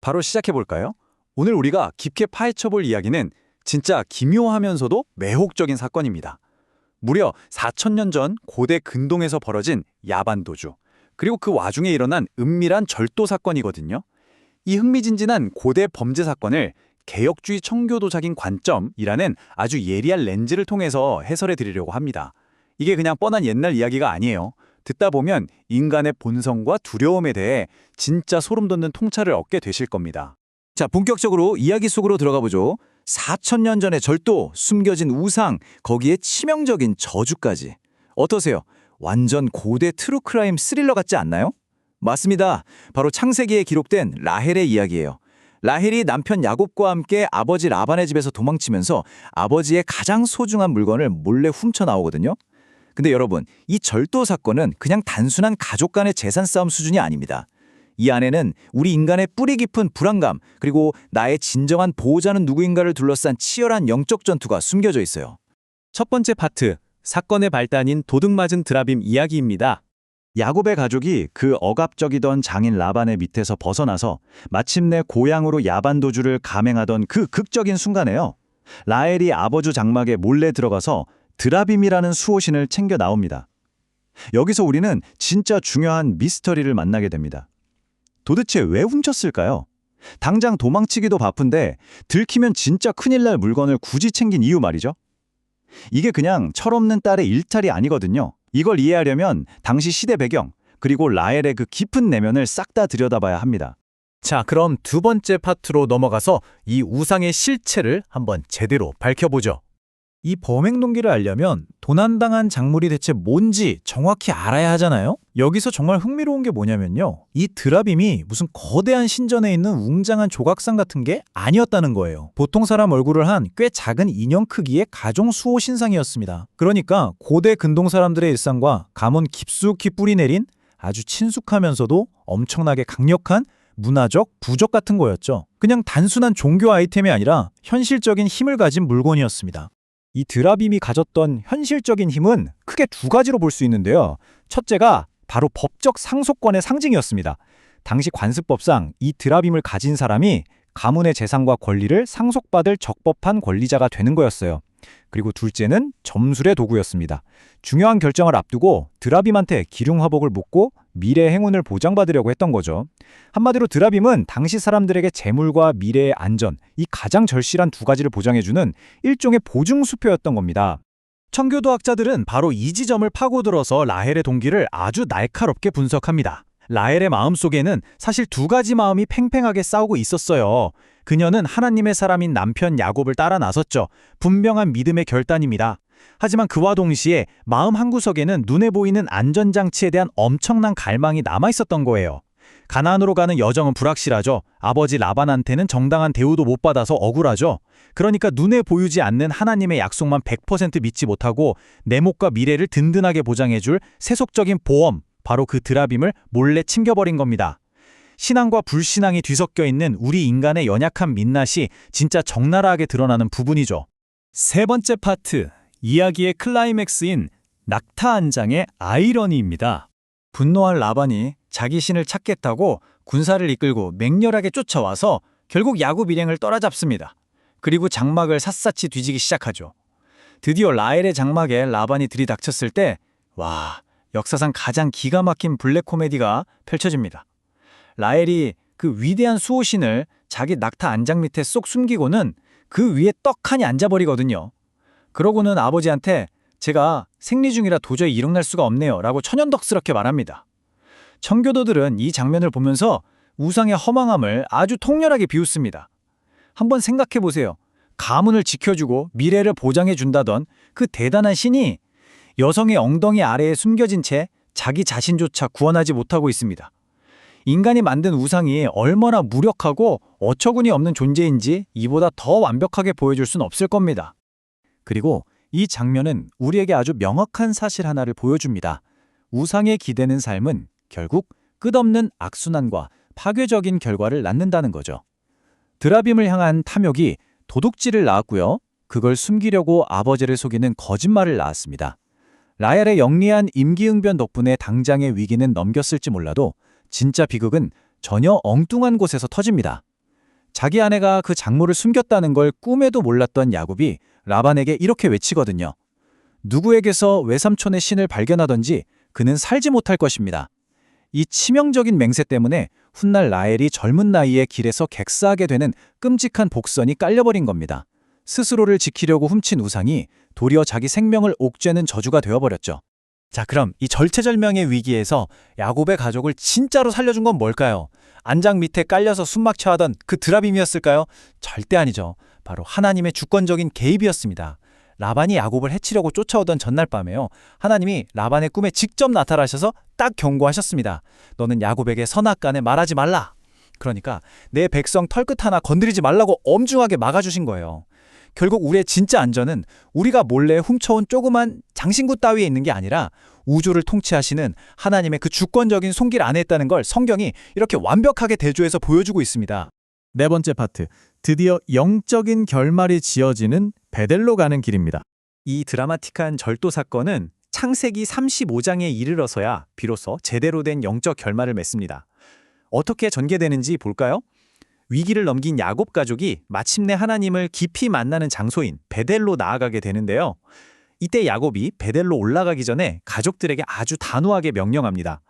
바로 시작해볼까요? 오늘 우리가 깊게 파헤쳐볼 이야기는 진짜 기묘하면서도 매혹적인 사건입니다. 무려 4천년 전 고대 근동에서 벌어진 야반도주, 그리고 그 와중에 일어난 은밀한 절도 사건이거든요. 이 흥미진진한 고대 범죄 사건을 개혁주의 청교도적인 관점이라는 아주 예리한 렌즈를 통해서 해설해 드리려고 합니다. 이게 그냥 뻔한 옛날 이야기가 아니에요. 듣다 보면 인간의 본성과 두려움에 대해 진짜 소름 돋는 통찰을 얻게 되실 겁니다. 자, 본격적으로 이야기 속으로 들어가 보죠. 4천년 전의 절도, 숨겨진 우상, 거기에 치명적인 저주까지. 어떠세요? 완전 고대 트루크라임 스릴러 같지 않나요? 맞습니다. 바로 창세기에 기록된 라헬의 이야기예요. 라헬이 남편 야곱과 함께 아버지 라반의 집에서 도망치면서 아버지의 가장 소중한 물건을 몰래 훔쳐 나오거든요. 근데 여러분, 이 절도 사건은 그냥 단순한 가족 간의 재산 싸움 수준이 아닙니다. 이 안에는 우리 인간의 뿌리 깊은 불안감, 그리고 나의 진정한 보호자는 누구인가를 둘러싼 치열한 영적 전투가 숨겨져 있어요. 첫 번째 파트, 사건의 발단인 도둑맞은 드라빔 이야기입니다. 야곱의 가족이 그 억압적이던 장인 라반의 밑에서 벗어나서 마침내 고향으로 야반도주를 감행하던 그 극적인 순간에요. 라헬이 아버지 장막에 몰래 들어가서 드라빔이라는 수호신을 챙겨 나옵니다. 여기서 우리는 진짜 중요한 미스터리를 만나게 됩니다. 도대체 왜 훔쳤을까요? 당장 도망치기도 바쁜데 들키면 진짜 큰일 날 물건을 굳이 챙긴 이유 말이죠. 이게 그냥 철없는 딸의 일탈이 아니거든요. 이걸 이해하려면 당시 시대 배경, 그리고 라헬의 그 깊은 내면을 싹 다 들여다봐야 합니다. 자, 그럼 두 번째 파트로 넘어가서 이 우상의 실체를 한번 제대로 밝혀보죠. 이 범행 동기를 알려면 도난당한 작물이 대체 뭔지 정확히 알아야 하잖아요? 여기서 정말 흥미로운 게 뭐냐면요. 이 드라빔이 무슨 거대한 신전에 있는 웅장한 조각상 같은 게 아니었다는 거예요. 보통 사람 얼굴을 한 꽤 작은 인형 크기의 가정 수호 신상이었습니다. 그러니까 고대 근동 사람들의 일상과 가문 깊숙이 뿌리내린 아주 친숙하면서도 엄청나게 강력한 문화적 부적 같은 거였죠. 그냥 단순한 종교 아이템이 아니라 현실적인 힘을 가진 물건이었습니다. 이 드라빔이 가졌던 현실적인 힘은 크게 두 가지로 볼 수 있는데요. 첫째가 바로 법적 상속권의 상징이었습니다. 당시 관습법상 이 드라빔을 가진 사람이 가문의 재산과 권리를 상속받을 적법한 권리자가 되는 거였어요. 그리고 둘째는 점술의 도구였습니다. 중요한 결정을 앞두고 드라빔한테 기륭화복을 묻고 미래의 행운을 보장받으려고 했던 거죠. 한마디로 드라빔은 당시 사람들에게 재물과 미래의 안전, 이 가장 절실한 두 가지를 보장해주는 일종의 보증수표였던 겁니다. 청교도학자들은 바로 이 지점을 파고들어서 라헬의 동기를 아주 날카롭게 분석합니다. 라헬의 마음속에는 사실 두 가지 마음이 팽팽하게 싸우고 있었어요. 그녀는 하나님의 사람인 남편 야곱을 따라 나섰죠. 분명한 믿음의 결단입니다. 하지만 그와 동시에 마음 한구석에는 눈에 보이는 안전장치에 대한 엄청난 갈망이 남아있었던 거예요. 가나안으로 가는 여정은 불확실하죠. 아버지 라반한테는 정당한 대우도 못 받아서 억울하죠. 그러니까 눈에 보이지 않는 하나님의 약속만 100% 믿지 못하고 내 목과 미래를 든든하게 보장해줄 세속적인 보험, 바로 그 드라빔을 몰래 챙겨버린 겁니다. 신앙과 불신앙이 뒤섞여 있는 우리 인간의 연약한 민낯이 진짜 적나라하게 드러나는 부분이죠. 세 번째 파트, 이야기의 클라이맥스인 낙타 한 장의 아이러니입니다. 분노한 라반이 자기 신을 찾겠다고 군사를 이끌고 맹렬하게 쫓아와서 결국 야곱 일행을 따라잡습니다. 그리고 장막을 샅샅이 뒤지기 시작하죠. 드디어 라헬의 장막에 라반이 들이닥쳤을 때 역사상 가장 기가 막힌 블랙 코미디가 펼쳐집니다. 라헬이 그 위대한 수호신을 자기 낙타 안장 밑에 쏙 숨기고는 그 위에 떡하니 앉아버리거든요. 그러고는 아버지한테 제가 생리 중이라 도저히 일어날 수가 없네요 라고 천연덕스럽게 말합니다. 청교도들은 이 장면을 보면서 우상의 허망함을 아주 통렬하게 비웃습니다. 한번 생각해보세요. 가문을 지켜주고 미래를 보장해준다던 그 대단한 신이 여성의 엉덩이 아래에 숨겨진 채 자기 자신조차 구원하지 못하고 있습니다. 인간이 만든 우상이 얼마나 무력하고 어처구니 없는 존재인지 이보다 더 완벽하게 보여줄 순 없을 겁니다. 그리고 이 장면은 우리에게 아주 명확한 사실 하나를 보여줍니다. 우상에 기대는 삶은 결국 끝없는 악순환과 파괴적인 결과를 낳는다는 거죠. 드라빔을 향한 탐욕이 도둑질을 낳았고요. 그걸 숨기려고 아버지를 속이는 거짓말을 낳았습니다. 라헬의 영리한 임기응변 덕분에 당장의 위기는 넘겼을지 몰라도 진짜 비극은 전혀 엉뚱한 곳에서 터집니다. 자기 아내가 그 작물을 숨겼다는 걸 꿈에도 몰랐던 야곱이 라반에게 이렇게 외치거든요. 누구에게서 외삼촌의 신을 발견하던지 그는 살지 못할 것입니다. 이 치명적인 맹세 때문에 훗날 라헬이 젊은 나이에 길에서 객사하게 되는 끔찍한 복선이 깔려버린 겁니다. 스스로를 지키려고 훔친 우상이 도리어 자기 생명을 옥죄는 저주가 되어버렸죠. 자, 그럼 이 절체절명의 위기에서 야곱의 가족을 진짜로 살려준 건 뭘까요? 안장 밑에 깔려서 숨막혀 하던 그 드라빔이었을까요? 절대 아니죠. 바로 하나님의 주권적인 개입이었습니다. 라반이 야곱을 해치려고 쫓아오던 전날 밤에요. 하나님이 라반의 꿈에 직접 나타나셔서 딱 경고하셨습니다. 너는 야곱에게 선악간에 말하지 말라. 그러니까 내 백성 털끝 하나 건드리지 말라고 엄중하게 막아주신 거예요. 결국 우리의 진짜 안전은 우리가 몰래 훔쳐온 조그만 장신구 따위에 있는 게 아니라 우주를 통치하시는 하나님의 그 주권적인 손길 안에 있다는 걸 성경이 이렇게 완벽하게 대조해서 보여주고 있습니다. 네 번째 파트, 드디어 영적인 결말이 지어지는 베델로 가는 길입니다. 이 드라마틱한 절도 사건은 창세기 35장에 이르러서야 비로소 제대로 된 영적 결말을 맺습니다. 어떻게 전개되는지 볼까요? 위기를 넘긴 야곱 가족이 마침내 하나님을 깊이 만나는 장소인 베델로 나아가게 되는데요. 이때 야곱이 베델로 올라가기 전에 가족들에게 아주 단호하게 명령합니다.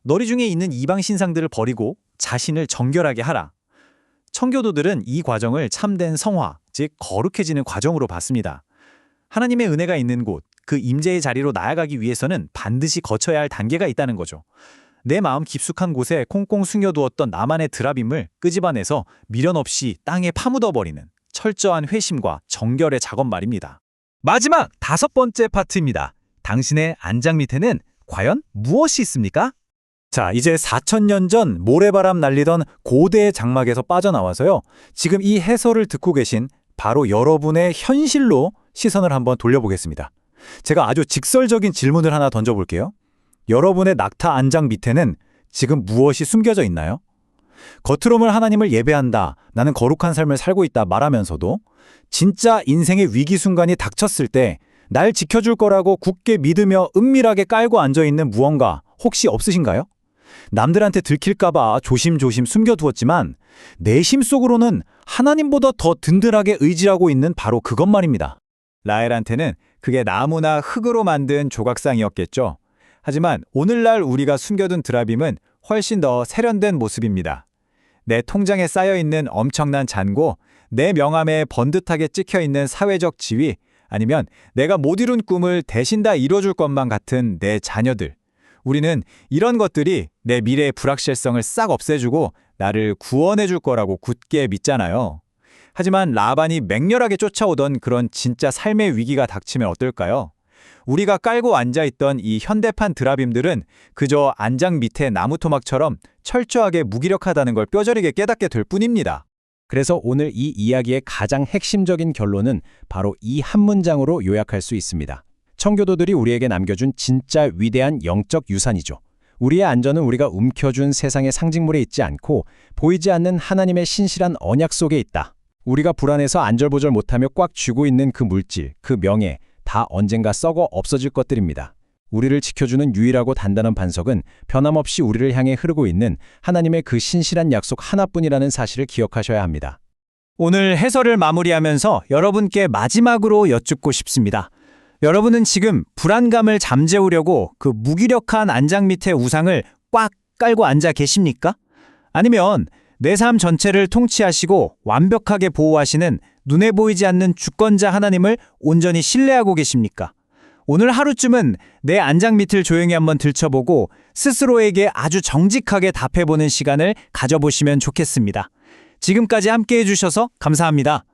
너희 중에 있는 이방 신상들을 버리고 자신을 정결하게 하라. 청교도들은 이 과정을 참된 성화, 즉 거룩해지는 과정으로 봤습니다. 하나님의 은혜가 있는 곳, 그 임재의 자리로 나아가기 위해서는 반드시 거쳐야 할 단계가 있다는 거죠. 내 마음 깊숙한 곳에 콩콩 숨겨두었던 나만의 드라빔을 끄집어내서 미련 없이 땅에 파묻어버리는 철저한 회심과 정결의 작업 말입니다. 마지막 5번째 파트입니다. 당신의 안장 밑에는 과연 무엇이 있습니까? 자, 이제 4,000년 전 모래바람 날리던 고대의 장막에서 빠져나와서요. 지금 이 해설을 듣고 계신 바로 여러분의 현실로 시선을 한번 돌려보겠습니다. 제가 아주 직설적인 질문을 하나 던져볼게요. 여러분의 낙타 안장 밑에는 지금 무엇이 숨겨져 있나요? 겉으로는 하나님을 예배한다, 나는 거룩한 삶을 살고 있다 말하면서도 진짜 인생의 위기 순간이 닥쳤을 때 날 지켜줄 거라고 굳게 믿으며 은밀하게 깔고 앉아있는 무언가 혹시 없으신가요? 남들한테 들킬까봐 조심조심 숨겨두었지만 내심 속으로는 하나님보다 더 든든하게 의지하고 있는 바로 그것 말입니다. 라헬한테는 그게 나무나 흙으로 만든 조각상이었겠죠. 하지만 오늘날 우리가 숨겨둔 드라빔은 훨씬 더 세련된 모습입니다. 내 통장에 쌓여있는 엄청난 잔고, 내 명함에 번듯하게 찍혀있는 사회적 지위, 아니면 내가 못 이룬 꿈을 대신 다 이뤄줄 것만 같은 내 자녀들. 우리는 이런 것들이 내 미래의 불확실성을 싹 없애주고 나를 구원해줄 거라고 굳게 믿잖아요. 하지만 라반이 맹렬하게 쫓아오던 그런 진짜 삶의 위기가 닥치면 어떨까요? 우리가 깔고 앉아있던 이 현대판 드라빔들은 그저 안장 밑에 나무 토막처럼 철저하게 무기력하다는 걸 뼈저리게 깨닫게 될 뿐입니다. 그래서 오늘 이 이야기의 가장 핵심적인 결론은 바로 이 한 문장으로 요약할 수 있습니다. 청교도들이 우리에게 남겨준 진짜 위대한 영적 유산이죠. 우리의 안전은 우리가 움켜준 세상의 상징물에 있지 않고 보이지 않는 하나님의 신실한 언약 속에 있다. 우리가 불안해서 안절보절 못하며 꽉 쥐고 있는 그 물질, 그 명예, 다 언젠가 썩어 없어질 것들입니다. 우리를 지켜주는 유일하고 단단한 반석은 변함없이 우리를 향해 흐르고 있는 하나님의 그 신실한 약속 하나뿐이라는 사실을 기억하셔야 합니다. 오늘 해설을 마무리하면서 여러분께 마지막으로 여쭙고 싶습니다. 여러분은 지금 불안감을 잠재우려고 그 무기력한 안장 밑에 우상을 꽉 깔고 앉아 계십니까? 아니면 내 삶 전체를 통치하시고 완벽하게 보호하시는 눈에 보이지 않는 주권자 하나님을 온전히 신뢰하고 계십니까? 오늘 하루쯤은 내 안장 밑을 조용히 한번 들춰보고 스스로에게 아주 정직하게 답해보는 시간을 가져보시면 좋겠습니다. 지금까지 함께해 주셔서 감사합니다.